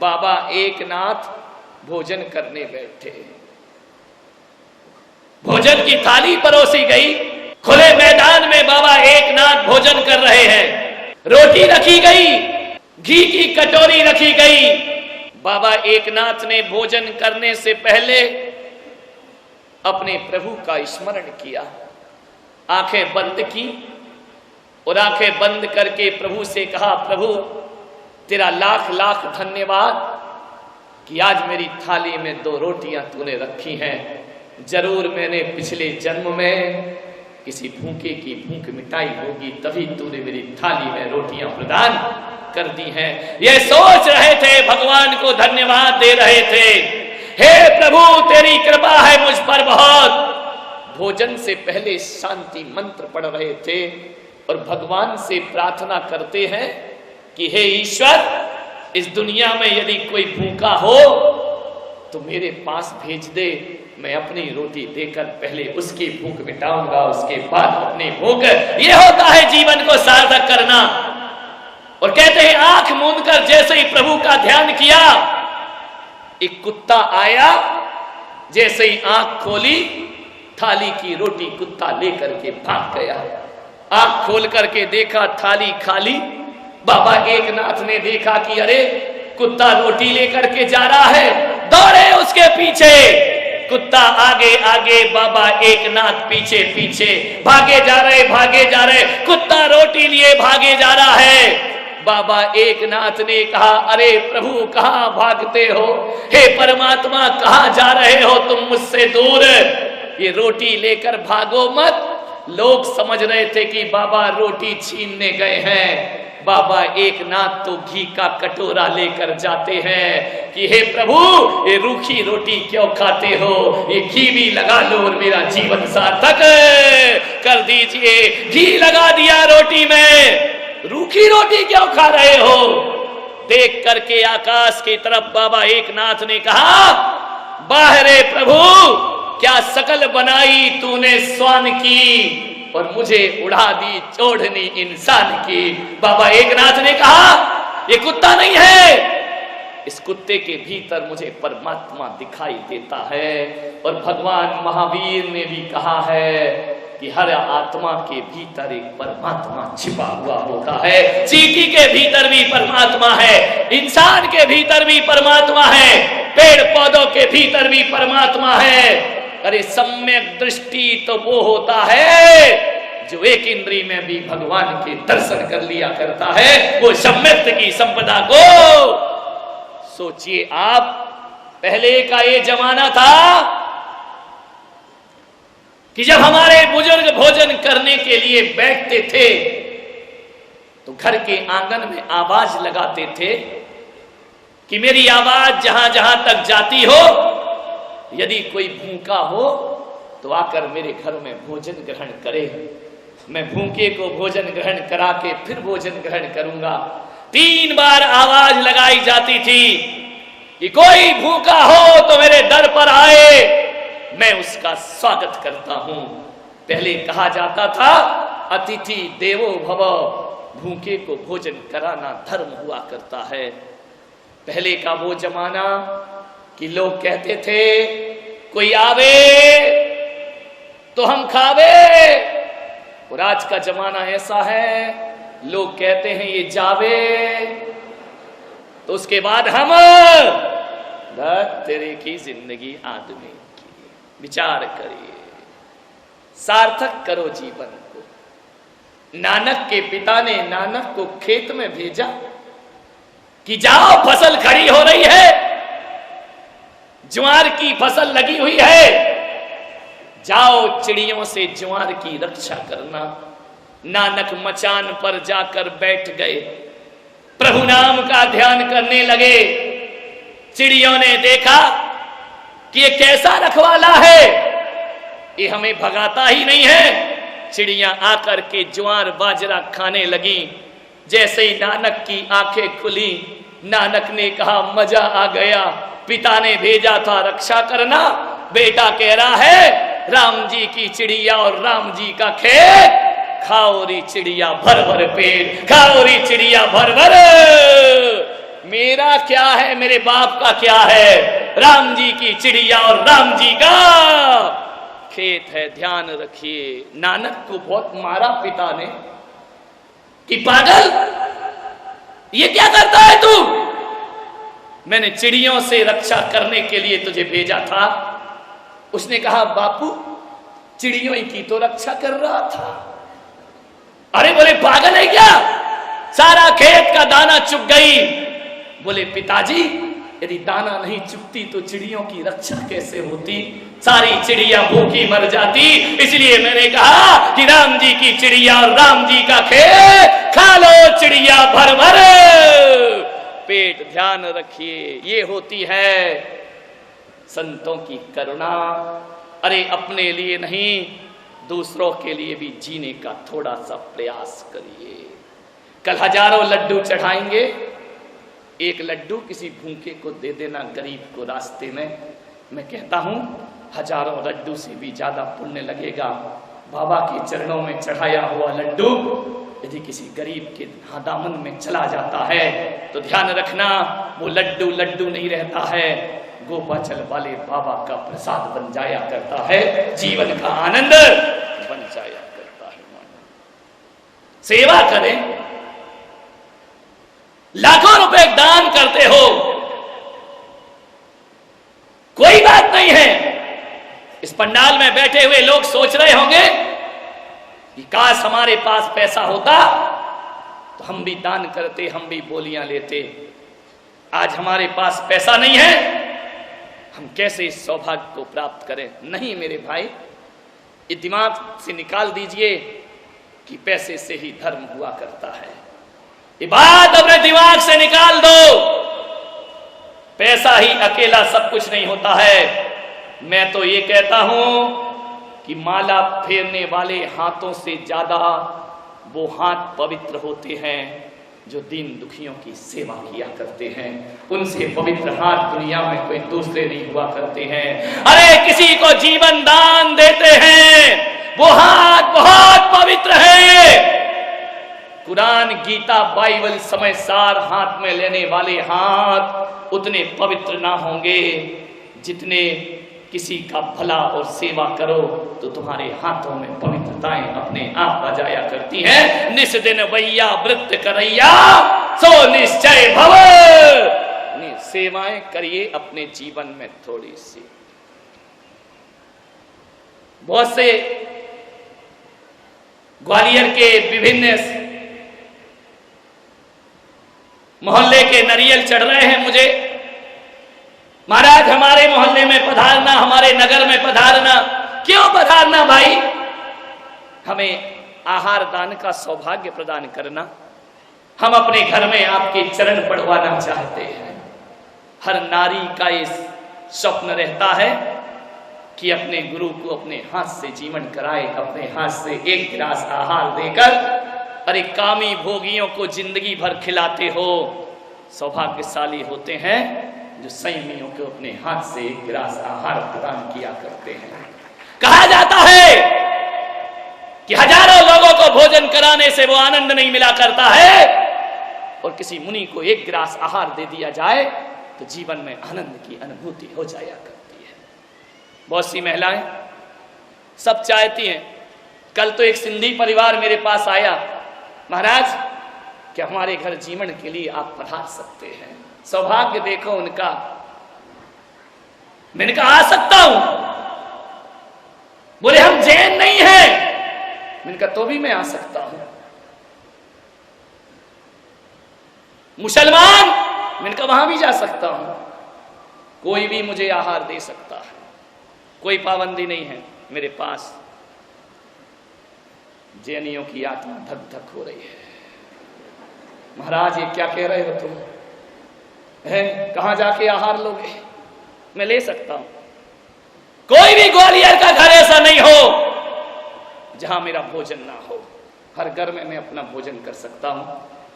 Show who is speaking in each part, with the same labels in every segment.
Speaker 1: बाबा एकनाथ भोजन करने बैठे। भोजन की थाली परोसी गई। खुले मैदान में बाबा एकनाथ भोजन कर रहे हैं। रोटी रखी गई, घी की कटोरी रखी गई। बाबा एकनाथ ने भोजन करने से पहले अपने प्रभु का स्मरण किया, आंखें बंद की और आंखें बंद करके प्रभु से कहा, प्रभु तेरा लाख लाख धन्यवाद कि आज मेरी थाली में 2 रोटियां तूने रखी हैं। जरूर मैंने पिछले जन्म में किसी भूखे की भूख मिटाई होगी, तभी तूने मेरी थाली में रोटियां प्रदान कर दी हैं। ये सोच रहे थे, भगवान को धन्यवाद दे रहे थे। हे प्रभु तेरी कृपा है मुझ पर बहुत। भोजन से पहले शांति मंत्र पढ़ रहे थे और भगवान से प्रार्थना करते हैं कि हे ईश्वर, इस दुनिया में यदि कोई भूखा हो तो मेरे पास भेज दे। मैं अपनी रोटी देकर पहले उसकी भूख मिटाऊंगा, उसके बाद अपनी भूख। ये होता है जीवन को सार्थक करना। और कहते हैं आंख मूंद कर जैसे ही प्रभु का ध्यान किया, एक कुत्ता आया, जैसे ही आंख खोली थाली की रोटी कुत्ता लेकर के भाग गया। आंख खोल करके देखा थाली खाली। बाबा एकनाथ ने देखा कि अरे कुत्ता रोटी लेकर के जा रहा है, दौड़े उसके पीछे। कुत्ता आगे आगे, बाबा एकनाथ पीछे पीछे, भागे जा रहे। कुत्ता रोटी लिए भागे जा रहा है। बाबा एकनाथ ने कहा, अरे प्रभु कहां भागते हो? हे परमात्मा कहां जा रहे हो तुम मुझसे दूर? ये रोटी लेकर भागो मत। लोग समझ रहे थे कि बाबा रोटी छीनने गए हैं। बाबा एकनाथ तो घी का कटोरा लेकर जाते हैं कि हे प्रभु ये रूखी रोटी क्यों खाते हो? ये घी भी लगा लो और मेरा जीवन सार्थक कर दीजिए। घी लगा दिया रोटी में। रूखी रोटी क्यों खा रहे हो? देख करके आकाश की तरफ बाबा एकनाथ ने कहा, बाहरे प्रभु क्या शकल बनाई तूने स्वान की और मुझे उड़ा दी चोढ़नी इंसान की। बाबा एकनाथ ने कहा, ये कुत्ता नहीं है, इस कुत्ते के भीतर मुझे परमात्मा दिखाई देता है। और भगवान महावीर ने भी कहा है कि हर आत्मा के भीतर एक परमात्मा छिपा हुआ होता है। चींटी के भीतर भी परमात्मा है, इंसान के भीतर भी परमात्मा है, पेड़ पौधों के भीतर भी परमात्मा है। अरे सम्यक दृष्टि तो वो होता है जो एक इंद्री में भी भगवान के दर्शन कर लिया करता है। वो सम्यक की संपदा को सोचिए आप। पहले का ये जमाना था कि जब हमारे बुजुर्ग भोजन करने के लिए बैठते थे तो घर के आंगन में आवाज लगाते थे कि मेरी आवाज जहां जहां तक जाती हो, यदि कोई भूखा हो तो आकर मेरे घर में भोजन ग्रहण करे। मैं भूखे को भोजन ग्रहण करा के फिर भोजन ग्रहण करूंगा। 3 बार आवाज लगाई जाती थी कि कोई भूखा हो तो मेरे दर पर आए, मैं उसका स्वागत करता हूं। पहले कहा जाता था अतिथि देवो भव, भूखे को भोजन कराना धर्म हुआ करता है। पहले का वो जमाना कि लोग कहते थे कोई आवे तो हम खावे। और आज का जमाना ऐसा है, लोग कहते हैं ये जावे तो उसके बाद हम। तेरे की जिंदगी आदमी की, विचार करिए, सार्थक करो जीवन को। नानक के पिता ने नानक को खेत में भेजा कि जाओ फसल खड़ी हो रही है, ज्वार की फसल लगी हुई है, जाओ चिड़ियों से ज्वार की रक्षा करना। नानक मचान पर जाकर बैठ गए, प्रभु नाम का ध्यान करने लगे। चिड़ियों ने देखा कि ये कैसा रखवाला है, ये हमें भगाता ही नहीं है। चिड़ियां आकर के ज्वार बाजरा खाने लगी। जैसे ही नानक की आंखें खुली, नानक ने कहा मजा आ गया, पिता ने भेजा था रक्षा करना, बेटा कह रहा है राम जी की चिड़िया और राम जी का खेत, खाओ री चिड़िया भर भर पेट, खाओ री चिड़िया भर भर। मेरा क्या है, मेरे बाप का क्या है? राम जी की चिड़िया और राम जी का खेत है। ध्यान रखिए, नानक को बहुत मारा पिता ने कि पागल, ये क्या करता है तू? मैंने चिड़ियों से रक्षा करने के लिए तुझे भेजा था। उसने कहा बापू, चिड़ियों की तो रक्षा कर रहा था। अरे बोले पागल है क्या, सारा खेत का दाना चुग गई। बोले पिताजी, यदि दाना नहीं चुगती तो चिड़ियों की रक्षा कैसे होती? सारी चिड़िया भूखी मर जाती। इसलिए मैंने कहा कि राम जी की चिड़िया और राम जी का खेत खा लो चिड़िया भर भर पेट। ध्यान रखिए, ये होती है संतों की करुणा। अरे अपने लिए नहीं, दूसरों के लिए भी जीने का थोड़ा सा प्रयास करिए। कल हजारों लड्डू चढ़ाएंगे, एक लड्डू किसी भूखे को दे देना, गरीब को रास्ते में। मैं कहता हूं हजारों लड्डू से भी ज्यादा पुण्य लगेगा। बाबा के चरणों में चढ़ाया हुआ लड्डू यदि किसी गरीब के दामन में चला जाता है तो ध्यान रखना, वो लड्डू लड्डू नहीं रहता है, गोपाचल वाले बाबा का प्रसाद बन जाया करता है, जीवन का आनंद बन जाया करता है। सेवा करें, लाखों रुपए दान करते हो, कोई बात नहीं है। इस पंडाल में बैठे हुए लोग सोच रहे होंगे कि काश हमारे पास पैसा होता तो हम भी दान करते, हम भी बोलियां लेते। आज हमारे पास पैसा नहीं है, हम कैसे इस सौभाग्य को प्राप्त करें? नहीं मेरे भाई, ये दिमाग से निकाल दीजिए कि पैसे से ही धर्म हुआ करता है। ये बात अपने दिमाग से निकाल दो। पैसा ही अकेला सब कुछ नहीं होता है। मैं तो ये कहता हूं कि माला फेरने वाले हाथों से ज्यादा वो हाथ पवित्र होते हैं जो दीन दुखियों की सेवा किया करते हैं। उनसे पवित्र हाथ दुनिया में कोई दूसरे नहीं हुआ करते हैं। अरे किसी को जीवन दान देते हैं, वो हाथ बहुत पवित्र है। कुरान, गीता, बाइबल समय सार हाथ में लेने वाले हाथ उतने पवित्र ना होंगे जितने किसी का भला और सेवा करो तो तुम्हारे हाथों में पवित्रताएं अपने आप आ जाया करती हैं। निस दिन वैया वृत्त करैया सो निश्चय भव। सेवाएं करिए अपने जीवन में थोड़ी सी। बहुत से ग्वालियर के विभिन्न मोहल्ले के नारियल चढ़ रहे हैं मुझे, महाराज हमारे मोहल्ले में पधारना, हमारे नगर में पधारना। क्यों पधारना भाई? हमें आहार दान का सौभाग्य प्रदान करना। हम अपने घर में आपके चरण पड़वाना चाहते हैं। हर नारी का इस स्वप्न रहता है कि अपने गुरु को अपने हाथ से जीवन कराए, अपने हाथ से एक गिलास आहार देकर। अरे कामी भोगियों को जिंदगी भर खिलाते हो, सौभाग्यशाली होते हैं जो संयमियों को अपने हाथ से एक गिलास आहार प्रदान किया करते हैं। कहा जाता है कि हजारों लोगों को भोजन कराने से वो आनंद नहीं मिला करता है, और किसी मुनि को एक गिलास आहार दे दिया जाए तो जीवन में आनंद की अनुभूति हो जाया करती है। बहुत सी महिलाएं सब चाहती हैं। कल तो एक सिंधी परिवार मेरे पास आया, महाराज क्या हमारे घर जीवन के लिए आप पधार सकते हैं? सौभाग्य देखो उनका। मैंने कहा आ सकता हूं। बोले हम जैन नहीं हैं। मैंने कहा तो भी मैं आ सकता हूं। मुसलमान? मैंने कहा वहां भी जा सकता हूं। कोई भी मुझे आहार दे सकता है, कोई पाबंदी नहीं है मेरे पास। जैनियों की आत्मा धक धक हो रही है। महाराज ये क्या कह रहे हो तुम? है कहां जाके आहार लोगे? मैं ले सकता हूं। कोई भी ग्वालियर का घर ऐसा नहीं हो जहां मेरा भोजन ना हो। हर घर में मैं अपना भोजन कर सकता हूं।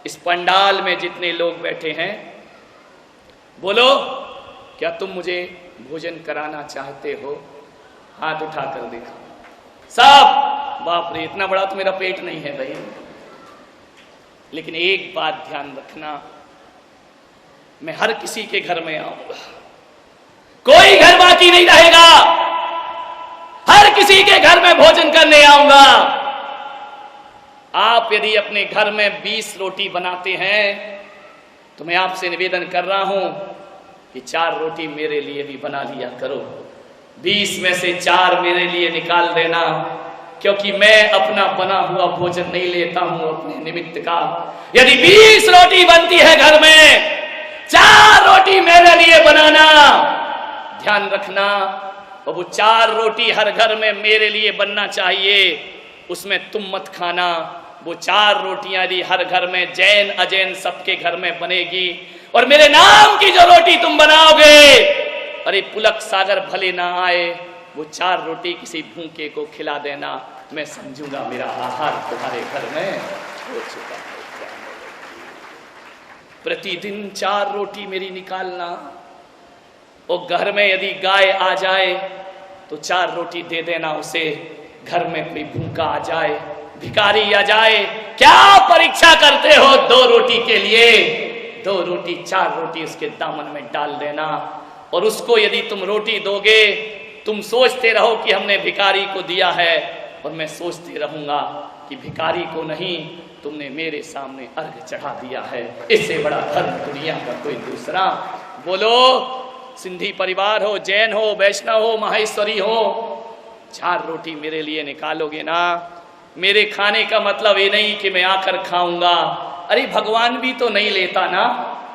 Speaker 1: इस पंडाल में जितने लोग बैठे हैं, बोलो क्या तुम मुझे भोजन कराना चाहते हो? हाथ उठाकर देखा सब। बाप रे, इतना बड़ा तो मेरा पेट नहीं है भाई। लेकिन एक बात ध्यान रखना, मैं हर किसी के घर में आऊंगा, कोई घर बाकी नहीं रहेगा, हर किसी के घर में भोजन करने आऊंगा। आप यदि अपने घर में 20 रोटी बनाते हैं तो मैं आपसे निवेदन कर रहा हूं कि 4 रोटी मेरे लिए भी बना लिया करो। 20 में से 4 मेरे लिए निकाल देना, क्योंकि मैं अपना बना हुआ भोजन नहीं लेता हूं अपने निमित्त का। यदि 20 रोटी बनती है घर में, 4 रोटी मेरे लिए बनाना। ध्यान रखना, और वो 4 रोटी हर घर में मेरे लिए बनना चाहिए, उसमें तुम मत खाना। वो 4 रोटियां यदि हर घर में जैन अजैन सबके घर में बनेगी, और मेरे नाम की जो रोटी तुम बनाओगे, अरे पुलक सागर भले ना आए, वो 4 रोटी किसी भूखे को खिला देना, मैं समझूंगा मेरा आहार तुम्हारे घर में हो चुका है। प्रतिदिन 4 रोटी मेरी निकालना, और घर में यदि गाय आ जाए तो 4 रोटी दे देना उसे। घर में कोई भूखा आ जाए, भिखारी आ जाए, क्या परीक्षा करते हो 2 रोटी के लिए? 2 रोटी 4 रोटी उसके दामन में डाल देना। और उसको यदि तुम रोटी दोगे, तुम सोचते रहो कि हमने भिखारी को दिया है, और मैं सोचते रहूंगा कि भिखारी को नहीं, तुमने मेरे सामने अर्घ चढ़ा दिया है। इससे बड़ा धर्म दुनिया का कोई दूसरा। बोलो, सिंधी परिवार हो, जैन हो, वैष्णव हो, माहेश्वरी हो, 4 रोटी मेरे लिए निकालोगे ना? मेरे खाने का मतलब ये नहीं कि मैं आकर खाऊंगा। अरे भगवान भी तो नहीं लेता ना,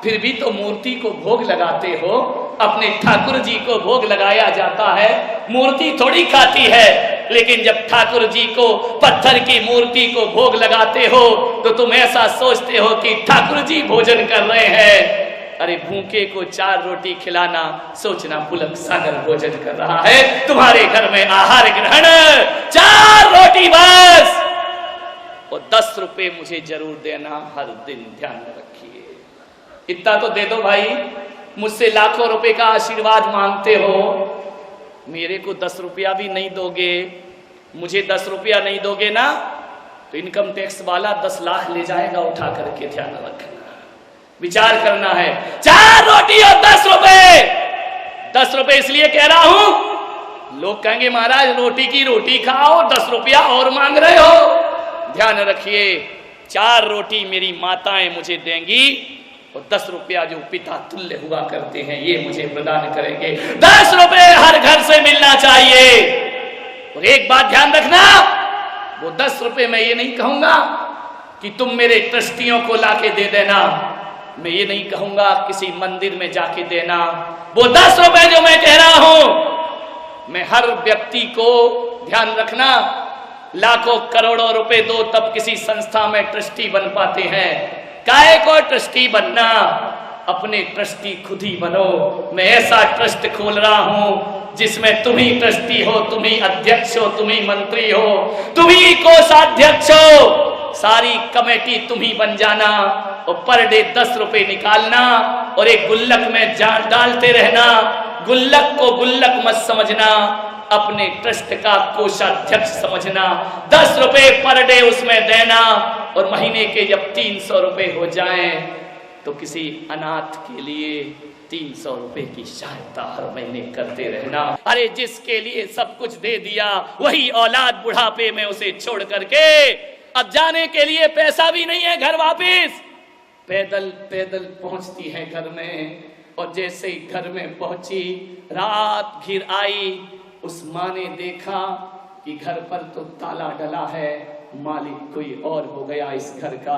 Speaker 1: फिर भी तो मूर्ति को भोग लगाते हो। अपने ठाकुर जी को भोग लगाया जाता है, मूर्ति थोड़ी खाती है। लेकिन जब ठाकुर जी को, पत्थर की मूर्ति को भोग लगाते हो, तो तुम ऐसा सोचते हो कि ठाकुर जी भोजन कर रहे हैं। अरे भूखे को 4 रोटी खिलाना, सोचना पुलक सागर भोजन कर रहा है। तुम्हारे घर में आहार ग्रहण 4 रोटी बस, और 10 रुपए मुझे जरूर देना हर दिन, ध्यान रखिए। इतना तो दे दो भाई, मुझसे लाखों रुपए का आशीर्वाद मांगते हो, मेरे को 10 रुपया भी नहीं दोगे, मुझे 10 रुपया नहीं दोगे ना, तो इनकम टैक्स वाला 10 लाख ले जाएगा उठा करके। ध्यान रखना, विचार करना है। 4 रोटी और 10 रुपए। 10 रुपए इसलिए कह रहा हूं, लोग कहेंगे महाराज रोटी की रोटी खाओ, 10 रुपया और मांग रहे हो। ध्यान रखिए, 4 रोटी मेरी माताएं मुझे देंगी, और 10 रुपया जो पिता तुल्य हुआ करते हैं ये मुझे प्रदान करेंगे। 10 रुपए हर घर से मिलना चाहिए। और एक बात ध्यान रखना, वो 10 रुपए मैं ये नहीं कहूंगा कि तुम मेरे ट्रस्टियों को लाके दे देना, मैं ये नहीं कहूंगा किसी मंदिर में जाके देना। वो 10 रुपए जो मैं कह रहा हूं, मैं हर व्यक्ति को, ध्यान रखना, लाखों करोड़ों रुपए दो तब किसी संस्था में ट्रस्टी बन पाते हैं। काहे को ट्रस्टी बनना, अपने ट्रस्टी खुद ही बनो। मैं ऐसा ट्रस्ट खोल रहा हूं जिसमें तुम ही ट्रस्टी हो, तुम ही अध्यक्ष हो, तुम ही मंत्री हो, तुम ही कोषाध्यक्ष हो, सारी कमेटी तुम ही बन जाना, और पर डे 10 रुपए निकालना, और एक गुल्लक में डालते रहना। गुल्लक को गुल्लक मत समझना, अपने ट्रस्ट का कोषाध्यक्ष समझना। 10 रुपए पर डे उसमें देना, और महीने के जब 300 रुपए हो जाएं, तो किसी अनाथ के लिए 300 रुपए की सहायता हर महीने करते रहना। अरे जिसके लिए सब कुछ दे दिया, वही औलाद बुढ़ापे में उसे छोड़ करके अब जाने के लिए पैसा भी नहीं है घर वापिस, पैदल पैदल पहुंचती है घर में। और जैसे ही घर में पहुंची, रात घिर आई, उस माँ ने देखा कि घर पर तो ताला डला है, मालिक कोई और हो गया इस घर का।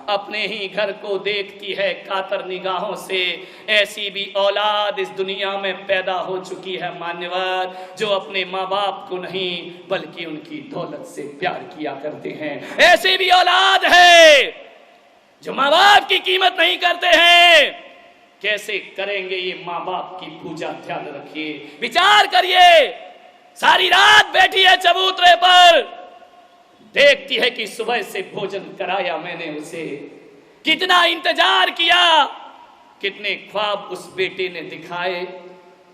Speaker 1: अपने ही घर को देखती है कातर निगाहों से। ऐसी भी औलाद इस दुनिया में पैदा हो चुकी है मान्यवर, जो अपने माँ बाप को नहीं बल्कि उनकी दौलत से प्यार किया करते हैं। ऐसी भी औलाद है जो माँ बाप की कीमत नहीं करते हैं। कैसे करेंगे ये माँ बाप की पूजा, ध्यान रखिए, विचार करिए। सारी रात बैठी है चबूतरे पर, देखती है कि सुबह से भोजन कराया मैंने उसे, कितना इंतजार किया, कितने ख्वाब उस बेटे ने दिखाए,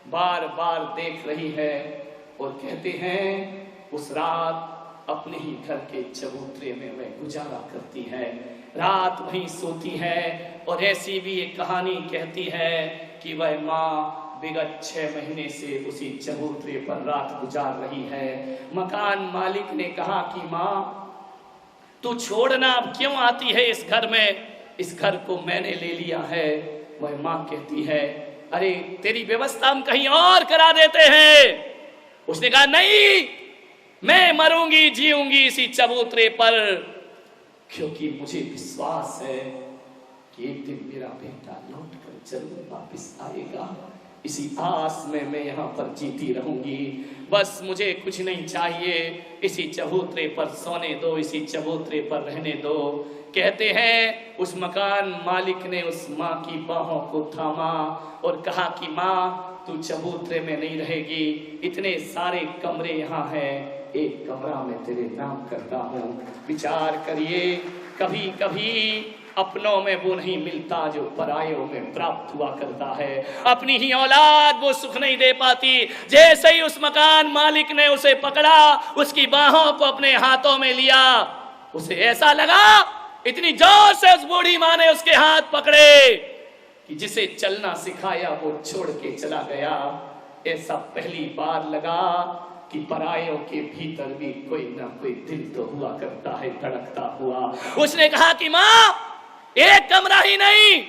Speaker 1: बार बार देख रही है। और कहते हैं उस रात अपने ही घर के चबूतरे में वह गुजारा करती है। रात वहीं सोती है। और ऐसी भी एक कहानी कहती है कि वह माँ विगत 6 महीने से उसी चबूतरे पर रात गुजार रही है। मकान मालिक ने कहा कि माँ तू छोड़ना, अब क्यों आती है इस घर में, इस घर को मैंने ले लिया है। वह माँ कहती है अरे तेरी व्यवस्था हम कहीं और करा देते हैं। उसने कहा नहीं, मैं मरूंगी जीऊंगी इसी चबूतरे पर, क्योंकि मुझे विश्वास है कि एक दिन मेरा बेटा लौट कर जरूर वापिस आएगा। इसी आस में मैं यहाँ पर जीती रहूंगी। बस मुझे कुछ नहीं चाहिए, इसी चबूतरे पर सोने दो, इसी चबूतरे पर रहने दो। कहते हैं उस मकान मालिक ने उस माँ की बाहों को थामा और कहा कि माँ तू चबूतरे में नहीं रहेगी, इतने सारे कमरे यहाँ हैं, एक कमरा में तेरे नाम करता हूँ। विचार करिए, कभी कभी अपनों में वो नहीं मिलता जो परायों में प्राप्त हुआ करता है। अपनी ही औलाद वो सुख नहीं दे पाती। जैसे ही उस मकान मालिक ने उसे पकड़ा, उसकी बाहों को अपने हाथों में लिया, उसे ऐसा लगा इतनी जोर से उस बूढ़ी माँ ने उसके हाथ पकड़े कि जिसे चलना सिखाया वो छोड़ के चला गया। ऐसा पहली बार लगा कि परायों के भीतर भी कोई ना कोई दिल तो हुआ करता है, धड़कता हुआ। उसने कहा कि माँ एक कमरा ही नहीं,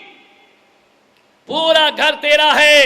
Speaker 1: पूरा घर तेरा है।